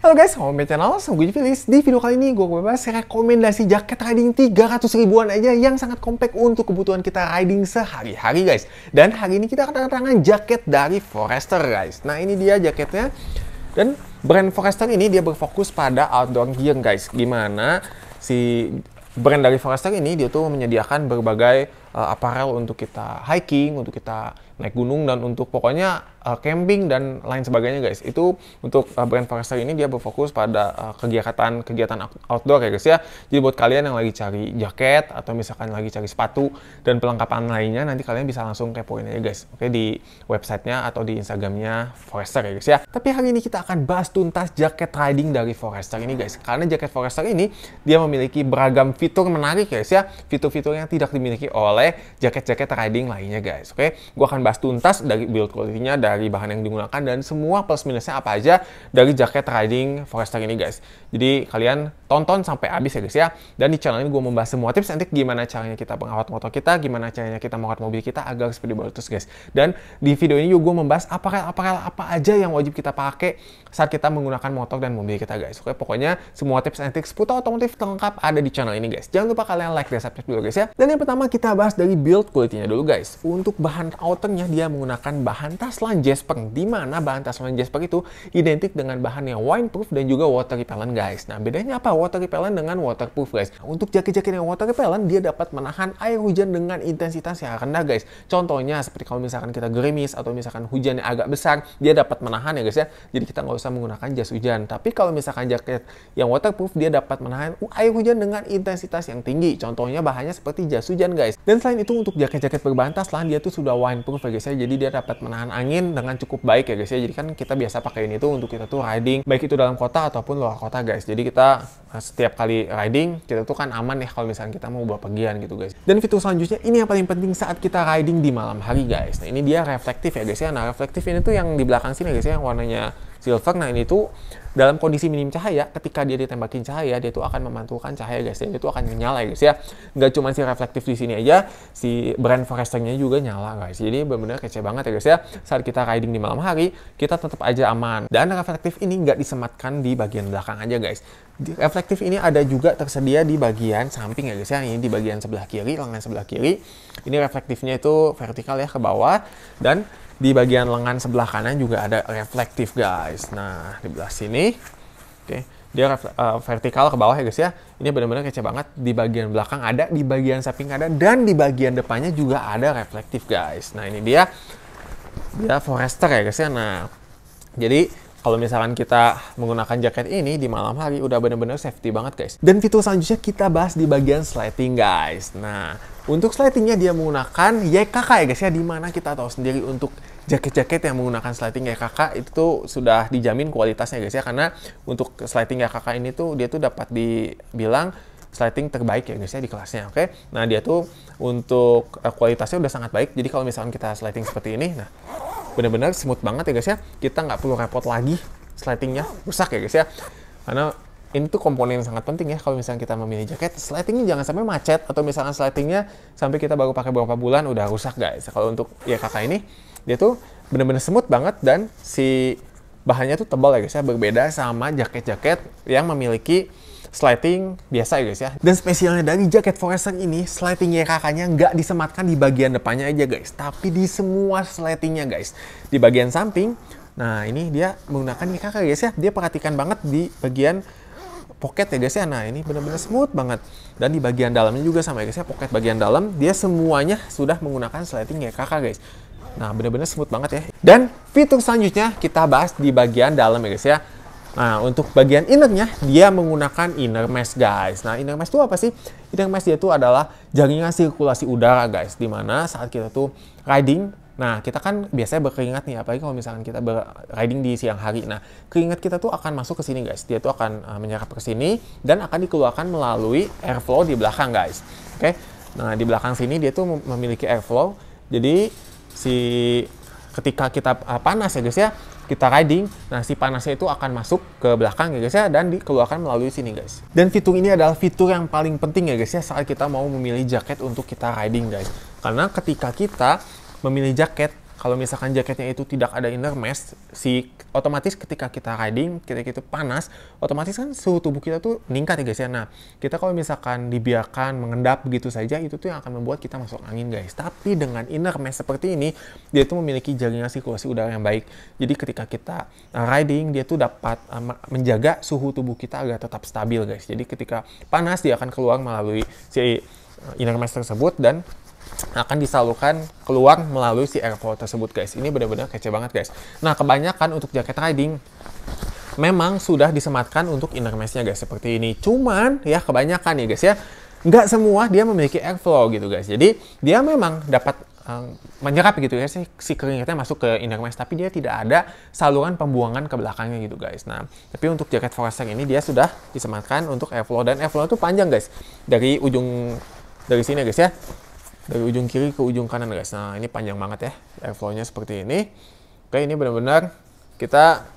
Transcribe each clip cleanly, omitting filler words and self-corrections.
Halo guys, welcome to channel Gue Filis. Di video kali ini gue bahas rekomendasi jaket riding 300 ribuan aja yang sangat compact untuk kebutuhan kita riding sehari-hari guys. Dan hari ini kita kedatangan jaket dari Forester guys. Nah ini dia jaketnya. Dan brand Forester ini dia berfokus pada outdoor gear guys. Gimana si brand dari Forester ini dia tuh menyediakan berbagai apparel untuk kita hiking, untuk kita naik gunung, dan untuk pokoknya camping dan lain sebagainya guys. Itu untuk brand Forester ini dia berfokus pada kegiatan outdoor ya guys ya. Jadi buat kalian yang lagi cari jaket atau misalkan lagi cari sepatu dan perlengkapan lainnya, nanti kalian bisa langsung kepoin aja guys. Oke, di websitenya atau di Instagramnya Forester ya guys ya. Tapi hari ini kita akan bahas tuntas jaket riding dari Forester ini guys. Karena jaket Forester ini dia memiliki beragam fitur menarik guys ya. Fitur-fitur yang tidak dimiliki oleh jaket-jaket riding lainnya guys. Oke, gua akan bahas tuntas dari build quality-nya, dari bahan yang digunakan, dan semua plus minusnya apa aja dari jaket riding Forester ini guys. Jadi kalian tonton sampai habis ya guys ya. Dan di channel ini gue membahas semua tips and trik gimana caranya kita merawat motor kita, gimana caranya kita merawat mobil kita agar speedy terus guys. Dan di video ini juga gue membahas apparel apa aja yang wajib kita pakai saat kita menggunakan motor dan mobil kita guys. Oke, pokoknya semua tips and trik seputar otomotif lengkap ada di channel ini guys. Jangan lupa kalian like dan subscribe dulu guys ya. Dan yang pertama kita bahas dari build quality-nya dulu guys. Untuk bahan outernya dia menggunakan bahan Taslan Jasper, di mana bahan Taslan Jasper itu identik dengan bahan yang windproof dan juga water repellent guys. Nah, bedanya apa water repellent dengan waterproof guys? Untuk jaket-jaket yang water repellent dia dapat menahan air hujan dengan intensitas yang rendah guys. Contohnya seperti kalau misalkan kita gerimis atau misalkan hujannya agak besar, dia dapat menahan ya guys ya. Jadi kita nggak usah menggunakan jas hujan. Tapi kalau misalkan jaket yang waterproof dia dapat menahan air hujan dengan intensitas yang tinggi. Contohnya bahannya seperti jas hujan guys. Dan selain itu untuk jaket-jaket berbahan Taslan dia tuh sudah windproof ya guys ya. Jadi dia dapat menahan angin dengan cukup baik ya guys ya. Jadi kan kita biasa pakai ini tuh untuk kita tuh riding baik itu dalam kota ataupun luar kota guys. Jadi kita setiap kali riding kita tuh kan aman ya kalau misalnya kita mau bawa pergian gitu guys. Dan fitur selanjutnya ini yang paling penting saat kita riding di malam hari guys. Nah ini dia reflektif ya guys ya. Nah reflektif ini tuh yang di belakang sini guys ya, yang warnanya silver. Nah ini tuh dalam kondisi minim cahaya, ketika dia ditembakin cahaya, dia tuh akan memantulkan cahaya guys ya. Dia tuh akan nyala ya guys ya. Nggak cuma si reflektif di sini aja, si brand Foresternya juga nyala guys. Jadi benar-benar kece banget ya guys ya. Saat kita riding di malam hari, kita tetap aja aman. Dan reflektif ini nggak disematkan di bagian belakang aja guys. Reflektif ini ada juga tersedia di bagian samping ya guys ya. Ini di bagian sebelah kiri, lengan sebelah kiri. Ini reflektifnya itu vertikal ya ke bawah, dan di bagian lengan sebelah kanan juga ada reflektif guys. Nah di belah sini, oke, dia vertikal ke bawah ya guys ya. Ini benar-benar kece banget. Di bagian belakang ada, di bagian samping ada, dan di bagian depannya juga ada reflektif guys. Nah ini dia Forester ya guys ya. Nah jadi kalau misalkan kita menggunakan jaket ini di malam hari udah bener-bener safety banget guys. Dan fitur selanjutnya kita bahas di bagian sliding guys. Nah untuk slidingnya dia menggunakan YKK ya guys ya. Dimana kita tahu sendiri untuk jaket-jaket yang menggunakan sliding YKK itu tuh sudah dijamin kualitasnya guys ya. Karena untuk sliding YKK ini tuh dia tuh dapat dibilang sliding terbaik ya guys ya di kelasnya. Oke. Nah dia tuh untuk kualitasnya udah sangat baik. Jadi kalau misalkan kita sliding seperti ini, nah benar-benar smooth banget ya guys ya. Kita nggak perlu repot lagi slidingnya rusak ya guys ya. Karena ini tuh komponen yang sangat penting ya kalau misalnya kita memilih jaket. Slidingnya jangan sampai macet, atau misalkan slidingnya sampai kita baru pakai beberapa bulan udah rusak guys. Kalau untuk YKK ini dia tuh benar-benar smooth banget, dan si bahannya tuh tebal ya guys ya. Berbeda sama jaket-jaket yang memiliki sliding biasa ya guys ya. Dan spesialnya dari jaket Forester ini, sliding YKK-nya nggak disematkan di bagian depannya aja guys, tapi di semua slidingnya guys. Di bagian samping, nah ini dia menggunakan YKK guys ya. Dia perhatikan banget di bagian pocket ya guys ya. Nah ini benar-benar smooth banget. Dan di bagian dalamnya juga sama ya guys ya. Pocket bagian dalam dia semuanya sudah menggunakan sliding YKK guys. Nah benar-benar smooth banget ya. Dan fitur selanjutnya kita bahas di bagian dalam ya guys ya. Nah, untuk bagian innernya, dia menggunakan inner mesh guys. Nah, inner mesh itu apa sih? Inner mesh dia itu adalah jaringan sirkulasi udara guys. Dimana saat kita tuh riding, nah kita kan biasanya berkeringat nih, apalagi kalau misalkan kita riding di siang hari. Nah, keringat kita tuh akan masuk ke sini guys. Dia tuh akan menyerap ke sini dan akan dikeluarkan melalui airflow di belakang guys. Oke. Nah, di belakang sini dia tuh memiliki airflow. Jadi ketika kita panas ya guys ya, kita riding, nah si panasnya itu akan masuk ke belakang ya guys ya, dan dikeluarkan melalui sini guys. Dan fitur ini adalah fitur yang paling penting ya guys ya saat kita mau memilih jaket untuk kita riding guys. Karena ketika kita memilih jaket, kalau misalkan jaketnya itu tidak ada inner mesh, otomatis ketika kita riding, ketika itu panas, otomatis kan suhu tubuh kita tuh meningkat ya guys ya. Nah, kita kalau misalkan dibiarkan mengendap begitu saja, itu tuh yang akan membuat kita masuk angin guys. Tapi dengan inner mesh seperti ini, dia tuh memiliki jaringan sirkulasi udara yang baik. Jadi ketika kita riding, dia tuh dapat menjaga suhu tubuh kita agar tetap stabil guys. Jadi ketika panas, dia akan keluar melalui si inner mesh tersebut dan akan disalurkan keluar melalui si airflow tersebut guys. Ini benar-benar kece banget guys. Nah, kebanyakan untuk jaket riding memang sudah disematkan untuk inner mesh-nya guys seperti ini. Cuman ya kebanyakan ya guys ya, nggak semua dia memiliki airflow gitu guys. Jadi dia memang dapat menyerap gitu ya si keringatnya masuk ke inner mesh, tapi dia tidak ada saluran pembuangan ke belakangnya gitu guys. Nah, tapi untuk jaket Forester ini dia sudah disematkan untuk airflow, dan airflow itu panjang guys. Dari sini guys ya. Dari ujung kiri ke ujung kanan guys. Nah, ini panjang banget ya airflow-nya seperti ini. Oke, ini benar-benar kita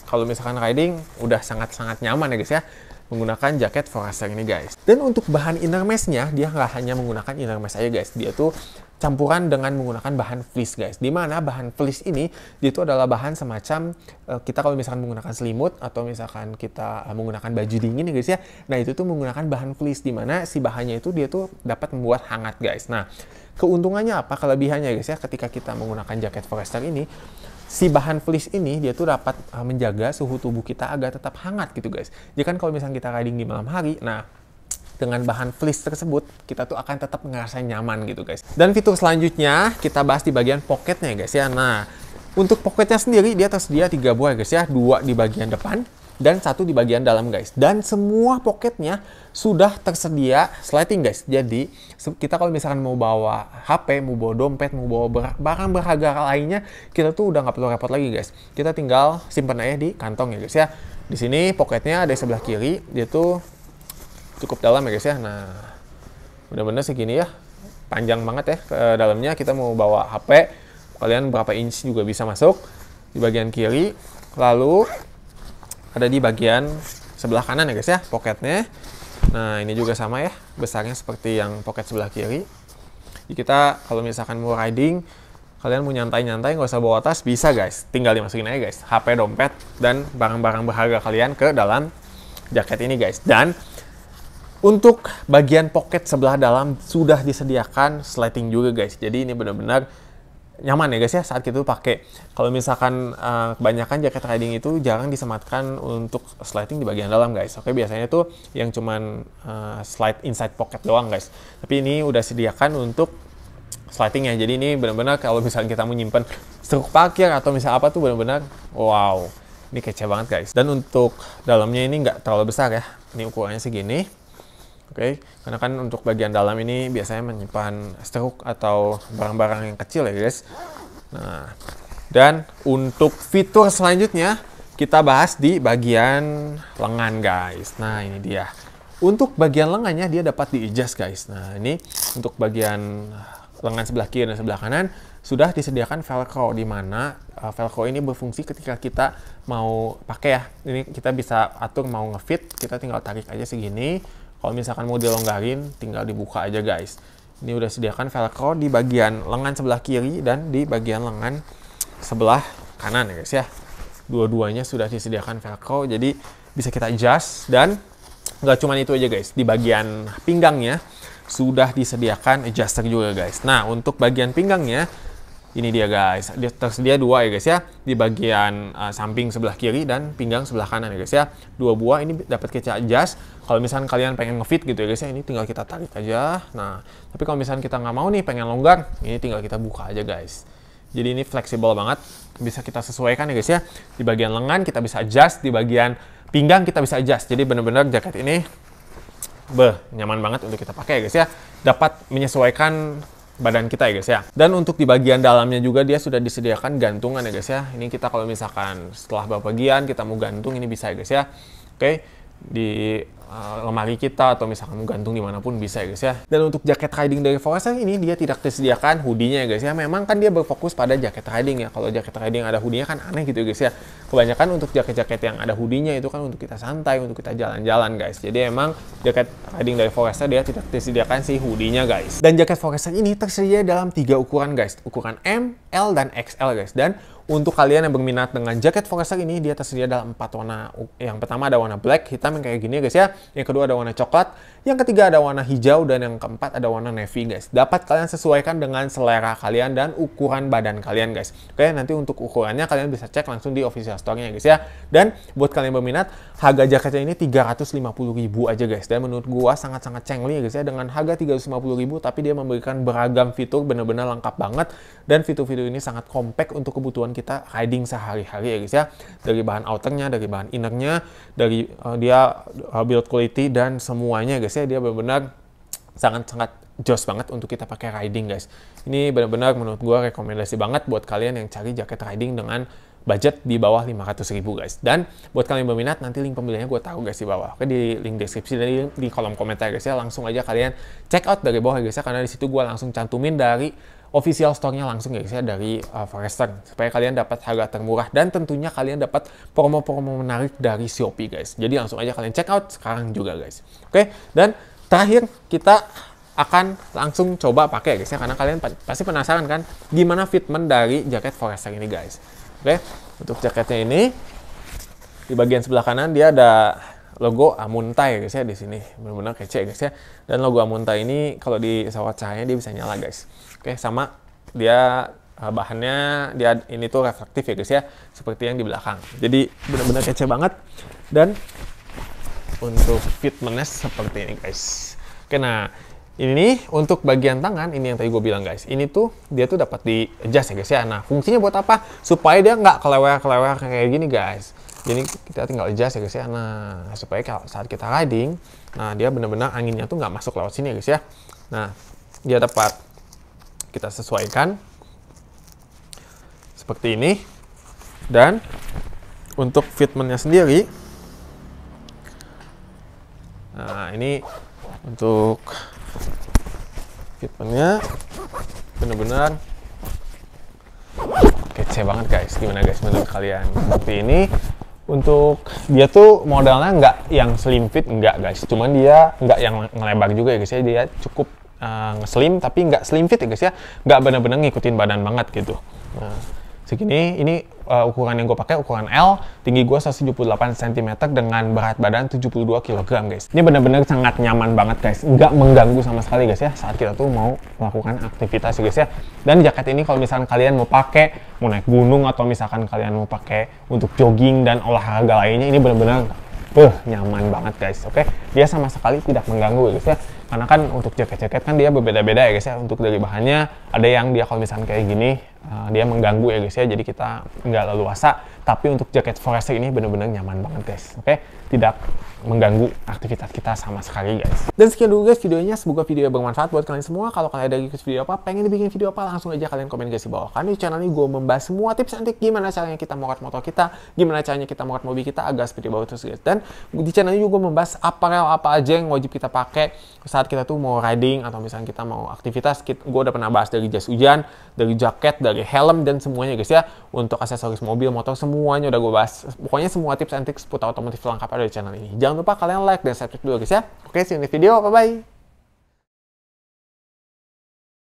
kalau misalkan riding udah sangat-sangat nyaman ya guys ya menggunakan jaket Forester ini guys. Dan untuk bahan inner mesh-nya, dia nggak hanya menggunakan inner mesh aja guys. Dia tuh campuran dengan menggunakan bahan fleece guys. Dimana bahan fleece ini dia itu adalah bahan semacam kita kalau misalkan menggunakan selimut atau misalkan kita menggunakan baju dingin ya guys ya. Nah, itu tuh menggunakan bahan fleece, dimana si bahannya itu dia tuh dapat membuat hangat guys. Nah, keuntungannya apa, kelebihannya guys ya ketika kita menggunakan jaket Forester ini, si bahan fleece ini dia tuh dapat menjaga suhu tubuh kita agar tetap hangat gitu guys. Jadi kan kalau misalnya kita riding di malam hari, nah dengan bahan fleece tersebut kita tuh akan tetap ngerasain nyaman gitu guys. Dan fitur selanjutnya kita bahas di bagian pocketnya guys ya. Nah, untuk pocketnya sendiri dia tersedia 3 buah guys ya, 2 di bagian depan dan 1 di bagian dalam guys. Dan semua pocketnya sudah tersedia sliding guys. Jadi kita kalau misalkan mau bawa HP, mau bawa dompet, mau bawa barang berharga lainnya, kita tuh udah nggak perlu repot lagi guys. Kita tinggal simpan aja di kantong ya guys ya. Di sini pocketnya ada di sebelah kiri, dia tuh cukup dalam ya guys ya. Nah, bener-bener segini ya, panjang banget ya ke dalamnya. Kita mau bawa HP, kalian berapa inch juga bisa masuk di bagian kiri. Lalu ada di bagian sebelah kanan ya guys ya pocketnya. Nah, ini juga sama ya, besarnya seperti yang pocket sebelah kiri. Jadi kita kalau misalkan mau riding, kalian mau nyantai-nyantai nggak usah bawa tas, bisa guys, tinggal dimasukin aja guys HP, dompet, dan barang-barang berharga kalian ke dalam jaket ini guys. Dan untuk bagian pocket sebelah dalam sudah disediakan sliding juga guys. Jadi ini benar-benar nyaman ya guys ya saat kita pakai. Kalau misalkan kebanyakan jaket riding itu jarang disematkan untuk sliding di bagian dalam guys. Oke, biasanya tuh yang cuman slide inside pocket doang guys. Tapi ini udah sediakan untuk slidingnya. Jadi ini benar-benar kalau misalkan kita mau nyimpen struk parkir atau misal apa tuh benar-benar wow, ini kece banget guys. Dan untuk dalamnya ini nggak terlalu besar ya. Ini ukurannya segini. Oke, karena kan untuk bagian dalam ini biasanya menyimpan struk atau barang-barang yang kecil ya guys. Nah, dan untuk fitur selanjutnya kita bahas di bagian lengan guys. Nah, ini dia. Untuk bagian lengannya dia dapat di-adjust guys. Nah, ini untuk bagian lengan sebelah kiri dan sebelah kanan sudah disediakan velcro, di mana velcro ini berfungsi ketika kita mau pakai ya. Ini kita bisa atur mau ngefit, kita tinggal tarik aja segini. Kalau misalkan mau dilonggarin, tinggal dibuka aja guys. Ini udah sediakan velcro di bagian lengan sebelah kiri dan di bagian lengan sebelah kanan ya guys ya. Dua-duanya sudah disediakan velcro, jadi bisa kita adjust. Dan nggak cuma itu aja guys, di bagian pinggangnya sudah disediakan adjuster juga guys. Nah, untuk bagian pinggangnya ini dia guys, dia tersedia 2 ya guys ya, di bagian samping sebelah kiri dan pinggang sebelah kanan ya guys ya. 2 buah ini dapat kita adjust. Kalau misalkan kalian pengen ngefit gitu ya guys ya, ini tinggal kita tarik aja. Nah, tapi kalau misalkan kita nggak mau nih, pengen longgar, ini tinggal kita buka aja guys. Jadi ini fleksibel banget, bisa kita sesuaikan ya guys ya. Di bagian lengan kita bisa adjust, di bagian pinggang kita bisa adjust. Jadi benar-benar jaket ini nyaman banget untuk kita pakai ya guys ya. Dapat menyesuaikan badan kita ya guys ya. Dan untuk di bagian dalamnya juga dia sudah disediakan gantungan ya guys ya. Ini kita kalau misalkan setelah bepergian kita mau gantung, ini bisa ya guys ya. Oke, di lemari kita atau misalkan mau gantung dimanapun bisa ya guys ya. Dan untuk jaket riding dari Forester ini dia tidak disediakan hoodie-nya ya guys ya. Memang kan dia berfokus pada jaket riding ya. Kalau jaket riding ada hoodie-nya kan aneh gitu ya guys ya. Kebanyakan untuk jaket-jaket yang ada hoodie-nya itu kan untuk kita santai, untuk kita jalan-jalan guys. Jadi emang jaket riding dari Forester dia tidak disediakan si hoodie-nya guys. Dan jaket Forester ini tersedia dalam 3 ukuran guys. Ukuran M, L, dan XL guys. Dan untuk kalian yang berminat dengan jaket Forester ini, dia tersedia dalam 4 warna. Yang pertama ada warna black, hitam yang kayak gini guys ya. Yang kedua ada warna coklat. Yang ketiga ada warna hijau. Dan yang keempat ada warna navy guys. Dapat kalian sesuaikan dengan selera kalian dan ukuran badan kalian guys. Oke, nanti untuk ukurannya kalian bisa cek langsung di official store-nya guys ya. Dan buat kalian berminat, harga jaketnya ini 350.000 aja guys. Dan menurut gua sangat-sangat cengli ya guys ya. Dengan harga 350.000 tapi dia memberikan beragam fitur, bener-bener lengkap banget. Dan fitur-fitur ini sangat compact untuk kebutuhan kita riding sehari-hari ya guys ya. Dari bahan outernya, dari bahan innernya, dari dia build quality dan semuanya guys ya. Dia benar-benar sangat-sangat joss banget untuk kita pakai riding guys. Ini benar-benar menurut gua rekomendasi banget buat kalian yang cari jaket riding dengan budget di bawah 500.000 guys. Dan buat kalian yang berminat, nanti link pembeliannya gue taruh guys di bawah. Oke, di link deskripsi dan di kolom komentar guys ya. Langsung aja kalian check out dari bawah guys ya, karena di situ gue langsung cantumin dari official store-nya langsung guys ya, dari Forester, supaya kalian dapat harga termurah dan tentunya kalian dapat promo-promo menarik dari Shopee guys. Jadi langsung aja kalian check out sekarang juga guys. Oke, dan terakhir kita akan langsung coba pakai guys ya, karena kalian pasti penasaran kan gimana fitment dari jaket Forester ini guys. Oke, untuk jaketnya ini di bagian sebelah kanan dia ada logo Amunta ya guys ya di sini. Benar-benar kece guys ya. Dan logo Amunta ini kalau di sorot cahayanya dia bisa nyala guys. Oke, sama dia bahannya dia ini tuh reflektif ya guys ya, seperti yang di belakang. Jadi benar-benar kece banget. Dan untuk fitmentnya seperti ini guys. Oke, nah ini untuk bagian tangan, ini yang tadi gue bilang guys. Ini tuh dia tuh dapat di adjust ya guys ya. Nah, fungsinya buat apa? Supaya dia nggak kelewer-kelewer kayak gini guys. Jadi kita tinggal adjust ya guys ya. Nah, supaya kalau saat kita riding, nah dia benar-benar anginnya tuh nggak masuk lewat sini ya guys ya. Nah, dia dapat kita sesuaikan seperti ini. Dan untuk fitmentnya sendiri, nah ini untuk fitmentnya bener-bener kece banget guys. Gimana guys menurut kalian? Seperti ini. Untuk dia tuh modelnya nggak yang slim fit, enggak guys. Cuman dia nggak yang ngelebar juga ya guys ya. Dia cukup nge-slim tapi nggak slim fit ya guys ya. Nggak bener-bener ngikutin badan banget gitu. Nah, segini, ini ukuran yang gue pakai ukuran L, tinggi gue 178 cm dengan berat badan 72 kg guys. Ini benar-benar sangat nyaman banget guys, nggak mengganggu sama sekali guys ya saat kita tuh mau melakukan aktivitas guys ya. Dan jaket ini kalau misalkan kalian mau pakai, mau naik gunung atau misalkan kalian mau pakai untuk jogging dan olahraga lainnya, ini benar-benar nyaman banget guys. Oke, dia sama sekali tidak mengganggu guys ya. Karena kan untuk jaket-jaket kan dia berbeda-beda ya guys ya. Untuk dari bahannya ada yang dia kalau misalkan kayak gini dia mengganggu ya guys ya. Jadi kita nggak leluasa. Tapi untuk jaket Forester ini benar-benar nyaman banget guys. Oke, tidak mengganggu aktivitas kita sama sekali guys. Dan sekian dulu guys videonya. Semoga video bermanfaat buat kalian semua. Kalau kalian ada request video apa, pengen dibikin video apa, langsung aja kalian komen guys di bawah. Karena di channel ini gue membahas semua tips and trik gimana caranya kita morat motor kita, gimana caranya kita morat mobil kita agar seperti baru terus guys. Dan di channel ini juga membahas apparel apa aja yang wajib kita pakai saat kita tuh mau riding atau misalnya kita mau aktivitas. Gue udah pernah bahas dari jas hujan, dari jaket, dari helm dan semuanya guys ya. Untuk aksesoris mobil, motor, semuanya udah gue bahas. Pokoknya semua tips and trik seputar otomotif lengkap ada di channel ini. Jangan lupa kalian like dan subscribe dulu guys ya. Oke, see you in the video. Bye-bye.